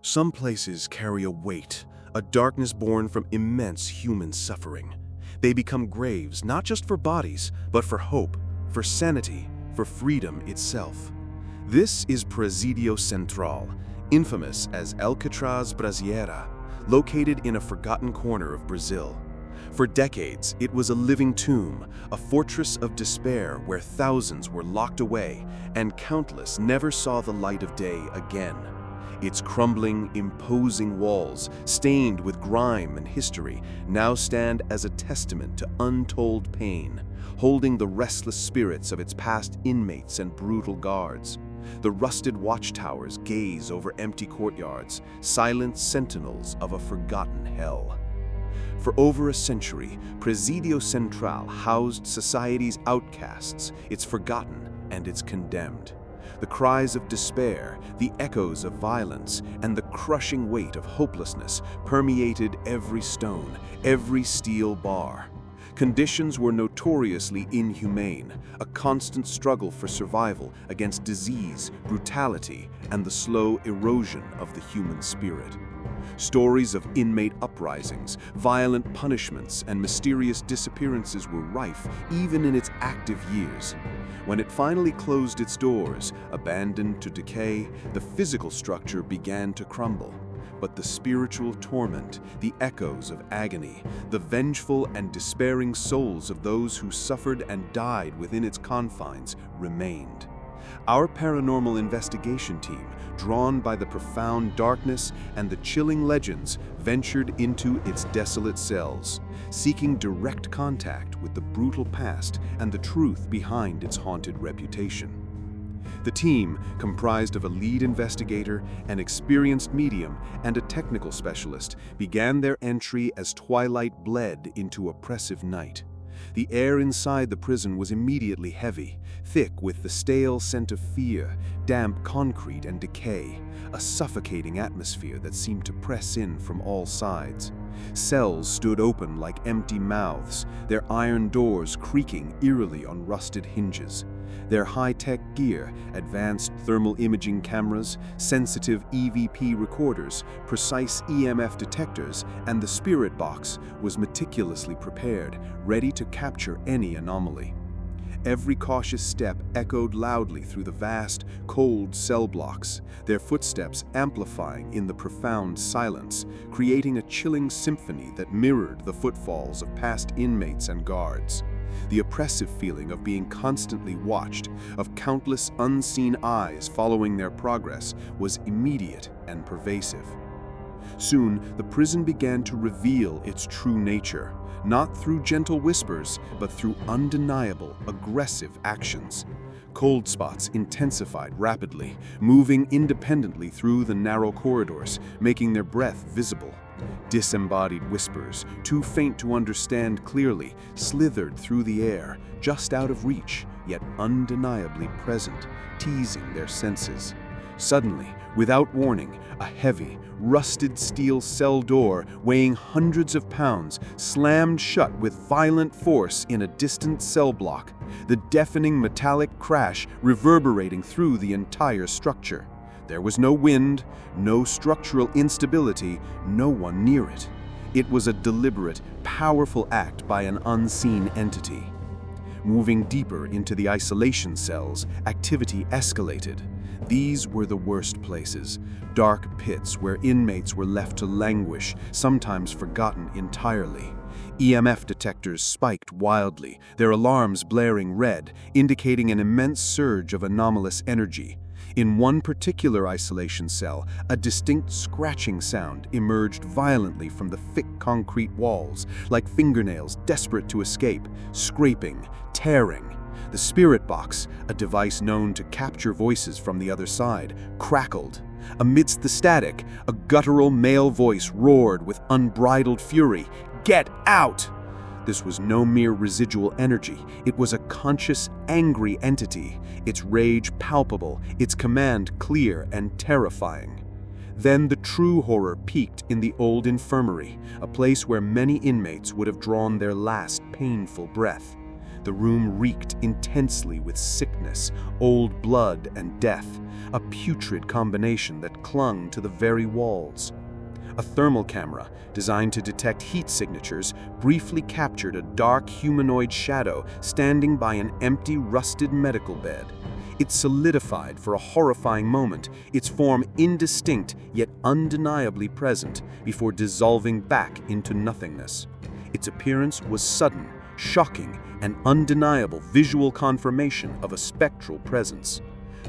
Some places carry a weight, a darkness born from immense human suffering. They become graves not just for bodies, but for hope, for sanity, for freedom itself. This is Presidio Central, infamous as Alcatraz Brasileira, located in a forgotten corner of Brazil. For decades, it was a living tomb, a fortress of despair where thousands were locked away and countless never saw the light of day again. Its crumbling, imposing walls, stained with grime and history, now stand as a testament to untold pain, holding the restless spirits of its past inmates and brutal guards. The rusted watchtowers gaze over empty courtyards, silent sentinels of a forgotten hell. For over a century, Presidio Central housed society's outcasts, its forgotten and its condemned. The cries of despair, the echoes of violence, and the crushing weight of hopelessness permeated every stone, every steel bar. Conditions were notoriously inhumane, a constant struggle for survival against disease, brutality, and the slow erosion of the human spirit. Stories of inmate uprisings, violent punishments, and mysterious disappearances were rife even in its active years. When it finally closed its doors, abandoned to decay, the physical structure began to crumble. But the spiritual torment, the echoes of agony, the vengeful and despairing souls of those who suffered and died within its confines remained. Our paranormal investigation team, drawn by the profound darkness and the chilling legends, ventured into its desolate cells, seeking direct contact with the brutal past and the truth behind its haunted reputation. The team, comprised of a lead investigator, an experienced medium, and a technical specialist, began their entry as twilight bled into oppressive night. The air inside the prison was immediately heavy, thick with the stale scent of fear, damp concrete, and decay, a suffocating atmosphere that seemed to press in from all sides. Cells stood open like empty mouths, their iron doors creaking eerily on rusted hinges. Their high-tech gear, advanced thermal imaging cameras, sensitive EVP recorders, precise EMF detectors, and the spirit box was meticulously prepared, ready to capture any anomaly. Every cautious step echoed loudly through the vast, cold cell blocks, their footsteps amplifying in the profound silence, creating a chilling symphony that mirrored the footfalls of past inmates and guards. The oppressive feeling of being constantly watched, of countless unseen eyes following their progress, was immediate and pervasive. Soon, the prison began to reveal its true nature, not through gentle whispers, but through undeniable, aggressive actions. Cold spots intensified rapidly, moving independently through the narrow corridors, making their breath visible. Disembodied whispers, too faint to understand clearly, slithered through the air, just out of reach, yet undeniably present, teasing their senses. Suddenly, without warning, a heavy, rusted steel cell door weighing hundreds of pounds slammed shut with violent force in a distant cell block, the deafening metallic crash reverberating through the entire structure. There was no wind, no structural instability, no one near it. It was a deliberate, powerful act by an unseen entity. Moving deeper into the isolation cells, activity escalated. These were the worst places, dark pits where inmates were left to languish, sometimes forgotten entirely. EMF detectors spiked wildly, their alarms blaring red, indicating an immense surge of anomalous energy. In one particular isolation cell, a distinct scratching sound emerged violently from the thick concrete walls, like fingernails desperate to escape, scraping, tearing. The spirit box, a device known to capture voices from the other side, crackled. Amidst the static, a guttural male voice roared with unbridled fury, "Get out!" This was no mere residual energy. It was a conscious, angry entity, its rage palpable, its command clear and terrifying. Then the true horror peaked in the old infirmary, a place where many inmates would have drawn their last painful breath. The room reeked intensely with sickness, old blood, and death, a putrid combination that clung to the very walls. A thermal camera, designed to detect heat signatures, briefly captured a dark humanoid shadow standing by an empty, rusted medical bed. It solidified for a horrifying moment, its form indistinct yet undeniably present, before dissolving back into nothingness. Its appearance was sudden, shocking, and undeniable visual confirmation of a spectral presence.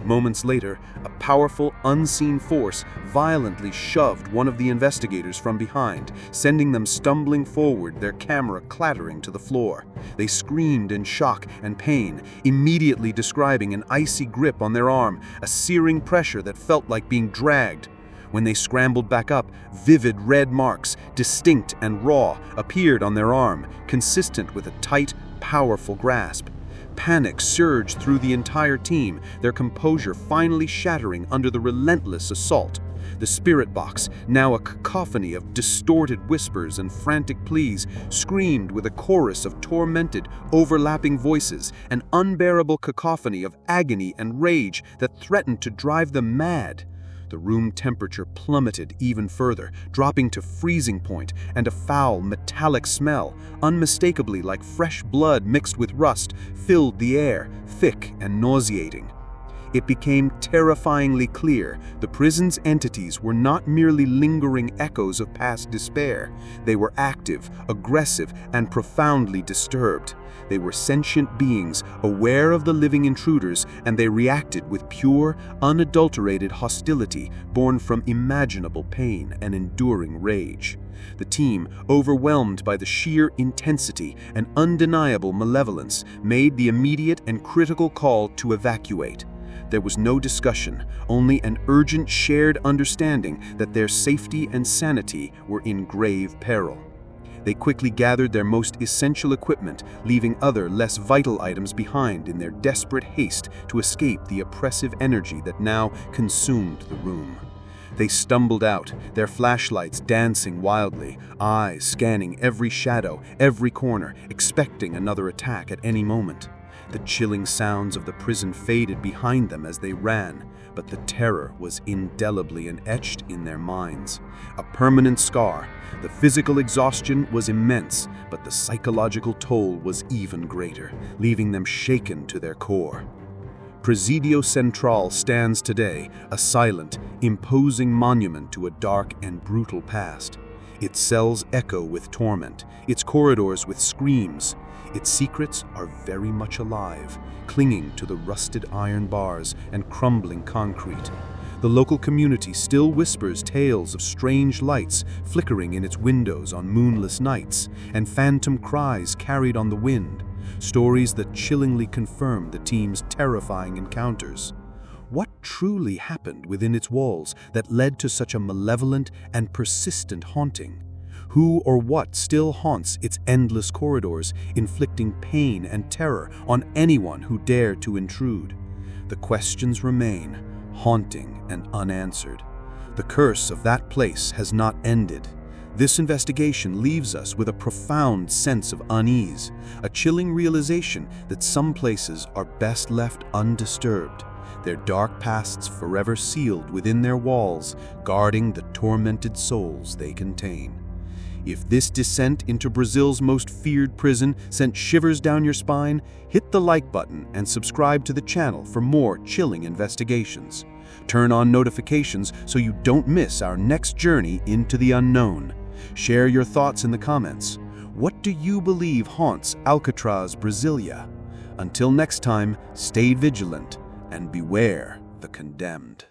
Moments later, a powerful, unseen force violently shoved one of the investigators from behind, sending them stumbling forward, their camera clattering to the floor. They screamed in shock and pain, immediately describing an icy grip on their arm, a searing pressure that felt like being dragged. When they scrambled back up, vivid red marks, distinct and raw, appeared on their arm, consistent with a tight, powerful grasp. Panic surged through the entire team, their composure finally shattering under the relentless assault. The spirit box, now a cacophony of distorted whispers and frantic pleas, screamed with a chorus of tormented, overlapping voices, an unbearable cacophony of agony and rage that threatened to drive them mad. The room temperature plummeted even further, dropping to freezing point, and a foul, metallic smell, unmistakably like fresh blood mixed with rust, filled the air, thick and nauseating. It became terrifyingly clear the prison's entities were not merely lingering echoes of past despair. They were active, aggressive, and profoundly disturbed. They were sentient beings, aware of the living intruders, and they reacted with pure, unadulterated hostility born from imaginable pain and enduring rage. The team, overwhelmed by the sheer intensity and undeniable malevolence, made the immediate and critical call to evacuate. There was no discussion, only an urgent shared understanding that their safety and sanity were in grave peril. They quickly gathered their most essential equipment, leaving other, less vital items behind in their desperate haste to escape the oppressive energy that now consumed the room. They stumbled out, their flashlights dancing wildly, eyes scanning every shadow, every corner, expecting another attack at any moment. The chilling sounds of the prison faded behind them as they ran, but the terror was indelibly etched in their minds. A permanent scar. The physical exhaustion was immense, but the psychological toll was even greater, leaving them shaken to their core. Presidio Central stands today, a silent, imposing monument to a dark and brutal past. Its cells echo with torment, its corridors with screams. Its secrets are very much alive, clinging to the rusted iron bars and crumbling concrete. The local community still whispers tales of strange lights flickering in its windows on moonless nights, and phantom cries carried on the wind, stories that chillingly confirm the team's terrifying encounters. What truly happened within its walls that led to such a malevolent and persistent haunting? Who or what still haunts its endless corridors, inflicting pain and terror on anyone who dared to intrude? The questions remain, haunting and unanswered. The curse of that place has not ended. This investigation leaves us with a profound sense of unease, a chilling realization that some places are best left undisturbed, their dark pasts forever sealed within their walls, guarding the tormented souls they contain. If this descent into Brazil's most feared prison sent shivers down your spine, hit the like button and subscribe to the channel for more chilling investigations. Turn on notifications so you don't miss our next journey into the unknown. Share your thoughts in the comments. What do you believe haunts Alcatraz Brasileira? Until next time, stay vigilant and beware the condemned.